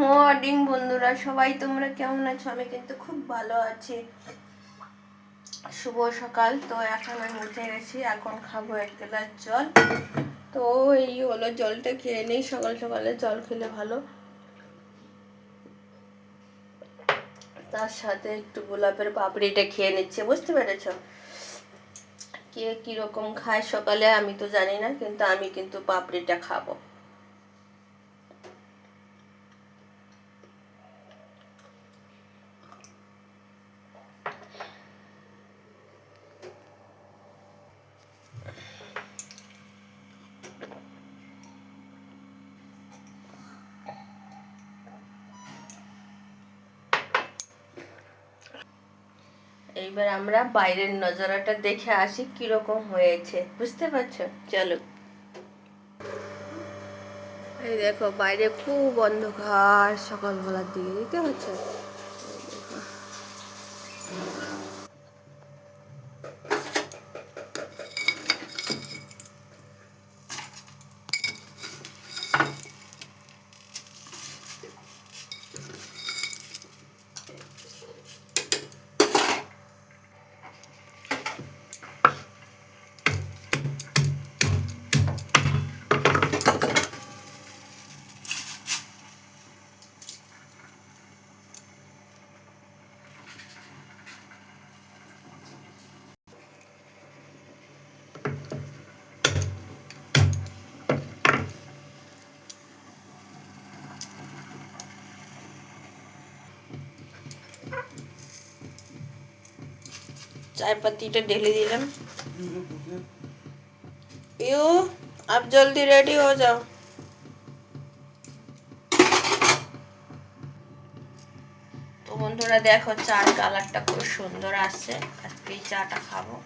Morning বন্ধুরা, সবাই তোমরা কেমন আছো? আমি কিন্তু খুব ভালো আছি। শুভ সকাল। তো এখন আমি উঠে গেছি, এখন খাবো 1 গ্লাস জল। তো এই হলো, জলটা খেয়ে নেই। সকাল সকালে জল খেলে ভালো। তার সাথে একটু গোলাপের পাপড়িটা খেয়ে নিচ্ছে, বুঝতে পেরেছ? কে কিরকম খায় সকালে আমি তো জানি না, কিন্তু আমি কিন্তু পাপড়িটা খাবো। এইবার আমরা বাইরের নজারাটা দেখে আসি কিরকম হয়েছে, বুঝতে পারছো? চলো। এই দেখো, বাইরে খুব অন্ধকার সকালবেলার দিকে, দেখতে পাচ্ছ? चाय पत्ती ढेले दिलम। पियो, आप जल्दी रेडी हो जाओ। তো বন্ধুরা দেখো, চার কালারটা খুব সুন্দর আসছে। আজকে এই চাটা খাবো।